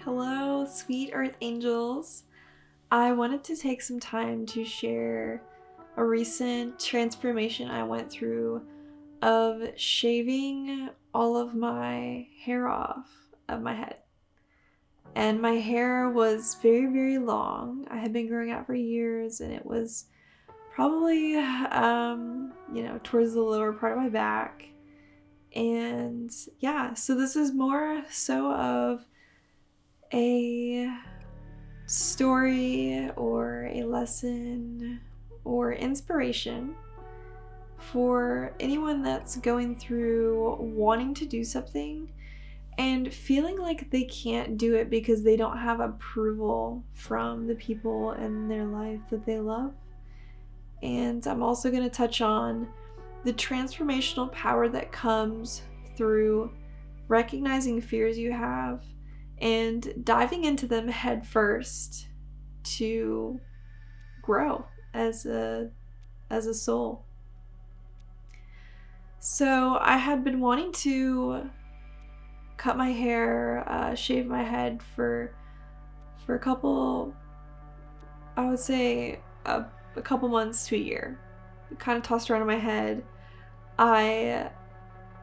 Hello, sweet earth angels. I wanted to take some time to share a recent transformation I went through of shaving all of my hair off of my head. And my hair was very, very long. I had been growing out for years, and it was probably, towards the lower part of my back. And yeah, so this is more so of a story or a lesson or inspiration for anyone that's going through wanting to do something and feeling like they can't do it because they don't have approval from the people in their life that they love. And I'm also going to touch on the transformational power that comes through recognizing fears you have and diving into them head first to grow as a soul. So I had been wanting to cut my hair, shave my head for a couple, I would say a couple months to a year. It kind of tossed around in my head. I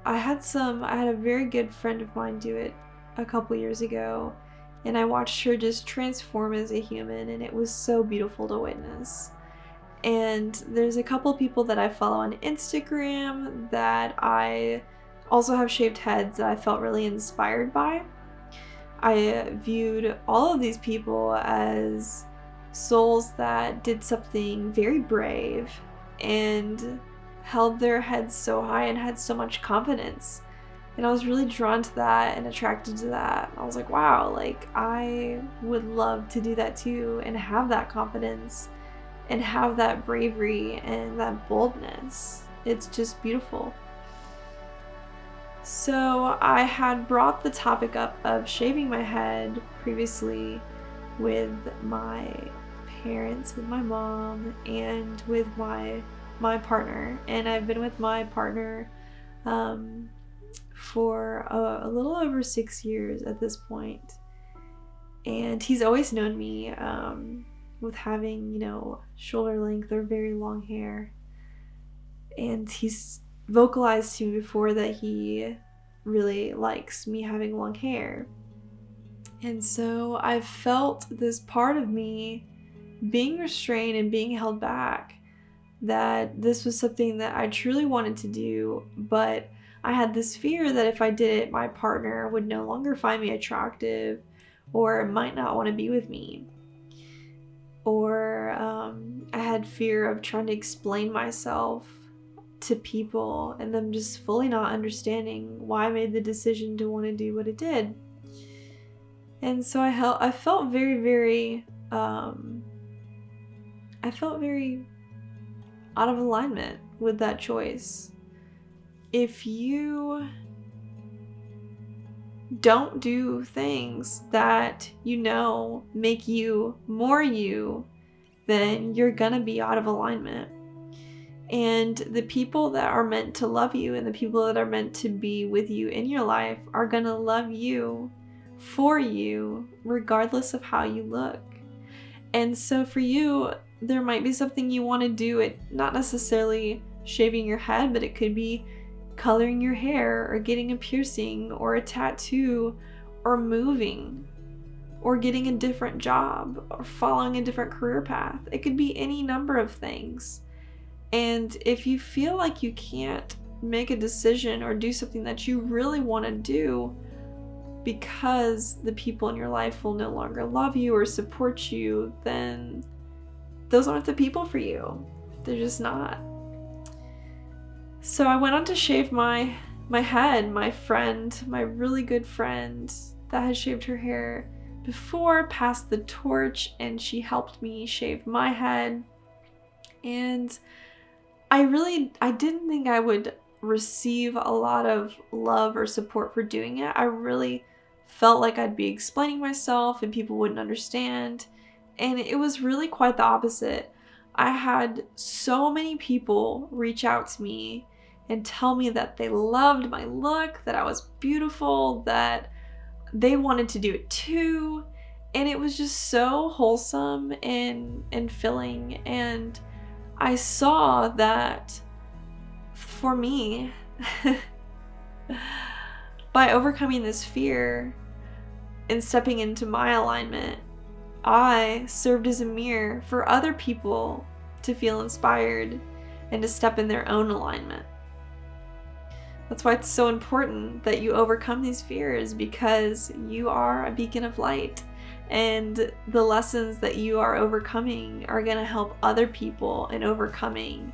had a very good friend of mine do it a couple years ago, and I watched her just transform as a human, and it was so beautiful to witness. And there's a couple people that I follow on Instagram that I also have shaved heads that I felt really inspired by. I viewed all of these people as souls that did something very brave and held their heads so high and had so much confidence. And I was really drawn to that and attracted to that. I was like, wow, like I would love to do that too and have that confidence and have that bravery and that boldness. It's just beautiful. So I had brought the topic up of shaving my head previously with my parents, with my mom, and with my partner. And I've been with my partner for a little over 6 years at this point. And he's always known me with having, shoulder length or very long hair. And he's vocalized to me before that he really likes me having long hair. And so I've felt this part of me being restrained and being held back, that this was something that I truly wanted to do, but I had this fear that if I did it, my partner would no longer find me attractive or might not want to be with me. Or I had fear of trying to explain myself to people and them just fully not understanding why I made the decision to want to do what I did. And so I felt very, very out of alignment with that choice. If you don't do things that make you more you, then you're gonna be out of alignment. And the people that are meant to love you and the people that are meant to be with you in your life are gonna love you for you regardless of how you look. And so for you, there might be something you want to do, it not necessarily shaving your head, but it could be coloring your hair or getting a piercing or a tattoo or moving or getting a different job or following a different career path. It could be any number of things. And if you feel like you can't make a decision or do something that you really want to do because the people in your life will no longer love you or support you, then those aren't the people for you. They're just not. So I went on to shave my head. My friend, my really good friend that had shaved her hair before, passed the torch, and she helped me shave my head. And I didn't think I would receive a lot of love or support for doing it. I really felt like I'd be explaining myself and people wouldn't understand. And it was really quite the opposite. I had so many people reach out to me and tell me that they loved my look, that I was beautiful, that they wanted to do it too, and it was just so wholesome and filling. And I saw that for me, by overcoming this fear and stepping into my alignment, I served as a mirror for other people to feel inspired and to step in their own alignment. That's why it's so important that you overcome these fears, because you are a beacon of light, and the lessons that you are overcoming are going to help other people in overcoming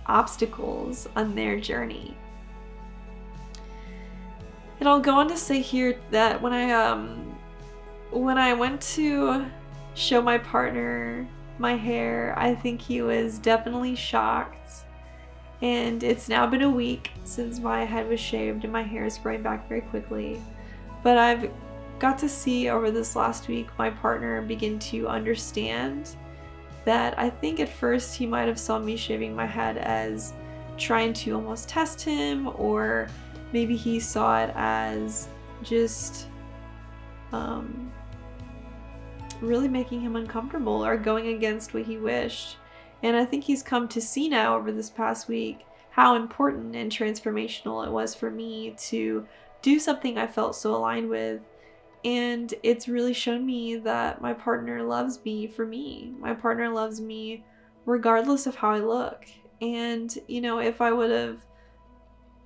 obstacles on their journey. And I'll go on to say here that when I went to show my partner my hair, I think he was definitely shocked. And it's now been a week since my head was shaved and my hair is growing back very quickly. But I've got to see over this last week my partner begin to understand that I think at first he might have saw me shaving my head as trying to almost test him, or maybe he saw it as just really making him uncomfortable or going against what he wished. And I think he's come to see now over this past week how important and transformational it was for me to do something I felt so aligned with. And it's really shown me that my partner loves me for me. My partner loves me regardless of how I look. And, you know, if I would have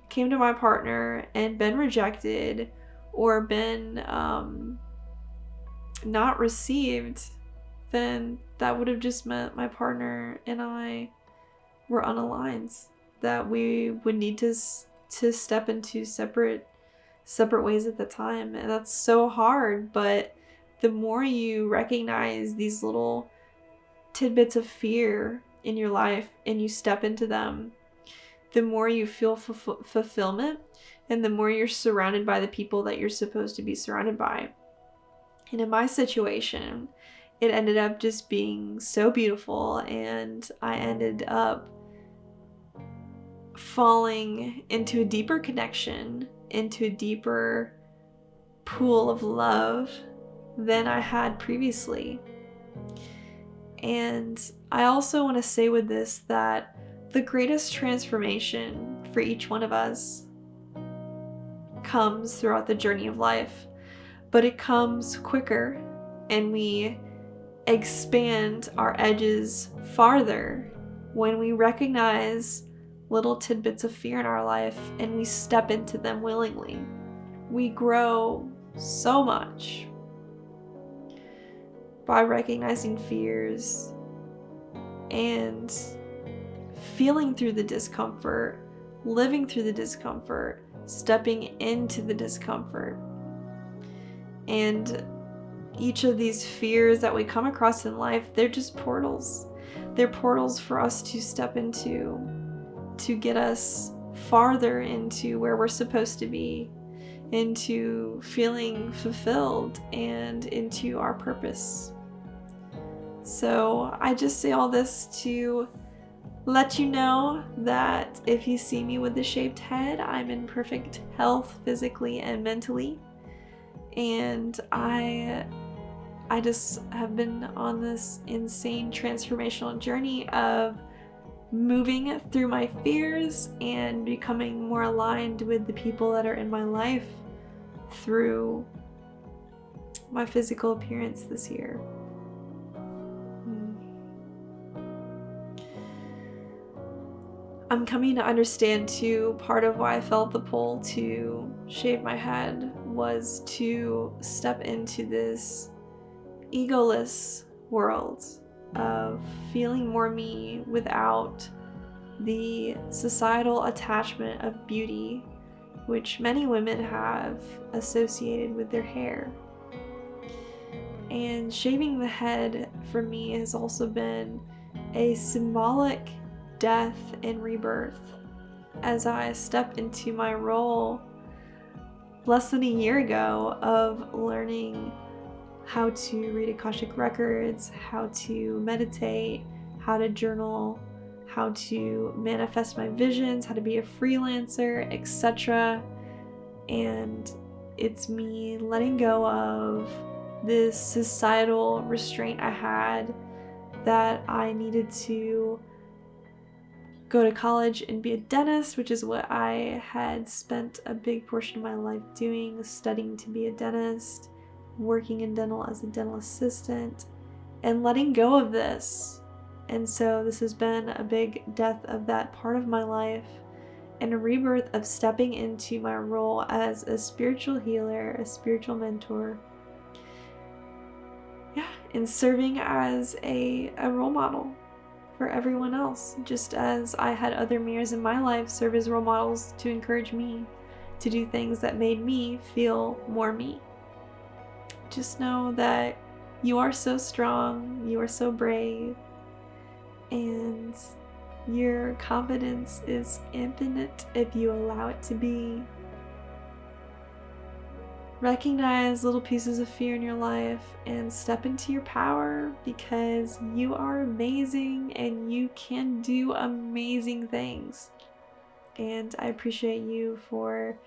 came to my partner and been rejected or been not received, then that would have just meant my partner and I were unaligned, that we would need to step into separate ways at the time. And that's so hard, but the more you recognize these little tidbits of fear in your life and you step into them, the more you feel fulfillment, and the more you're surrounded by the people that you're supposed to be surrounded by. And in my situation, it ended up just being so beautiful, and I ended up falling into a deeper connection, into a deeper pool of love than I had previously. And I also want to say with this that the greatest transformation for each one of us comes throughout the journey of life, but it comes quicker, and we expand our edges farther when we recognize little tidbits of fear in our life and we step into them willingly. We grow so much by recognizing fears and feeling through the discomfort, living through the discomfort, stepping into the discomfort. And each of these fears that we come across in life, they're just portals. They're portals for us to step into, to get us farther into where we're supposed to be, into feeling fulfilled and into our purpose. So I just say all this to let you know that if you see me with the shaved head, I'm in perfect health physically and mentally. And I just have been on this insane transformational journey of moving through my fears and becoming more aligned with the people that are in my life through my physical appearance this year. I'm coming to understand too, part of why I felt the pull to shave my head was to step into this egoless world of feeling more me without the societal attachment of beauty, which many women have associated with their hair. And shaving the head for me has also been a symbolic death and rebirth as I step into my role less than a year ago of learning how to read Akashic records, how to meditate, how to journal, how to manifest my visions, how to be a freelancer, etc. And It's me letting go of this societal restraint I had that I needed to go to college and be a dentist, which is what I had spent a big portion of my life doing, studying to be a dentist, working in dental as a dental assistant, and letting go of this. And so this has been a big death of that part of my life and a rebirth of stepping into my role as a spiritual healer, a spiritual mentor. Yeah, and serving as a role model for everyone else, just as I had other mirrors in my life serve as role models to encourage me to do things that made me feel more me. Just know that you are so strong, you are so brave, and your confidence is infinite if you allow it to be. Recognize little pieces of fear in your life and step into your power, because you are amazing and you can do amazing things. And I appreciate you for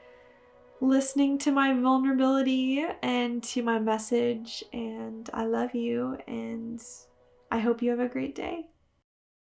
listening to my vulnerability and to my message, and I love you, and I hope you have a great day.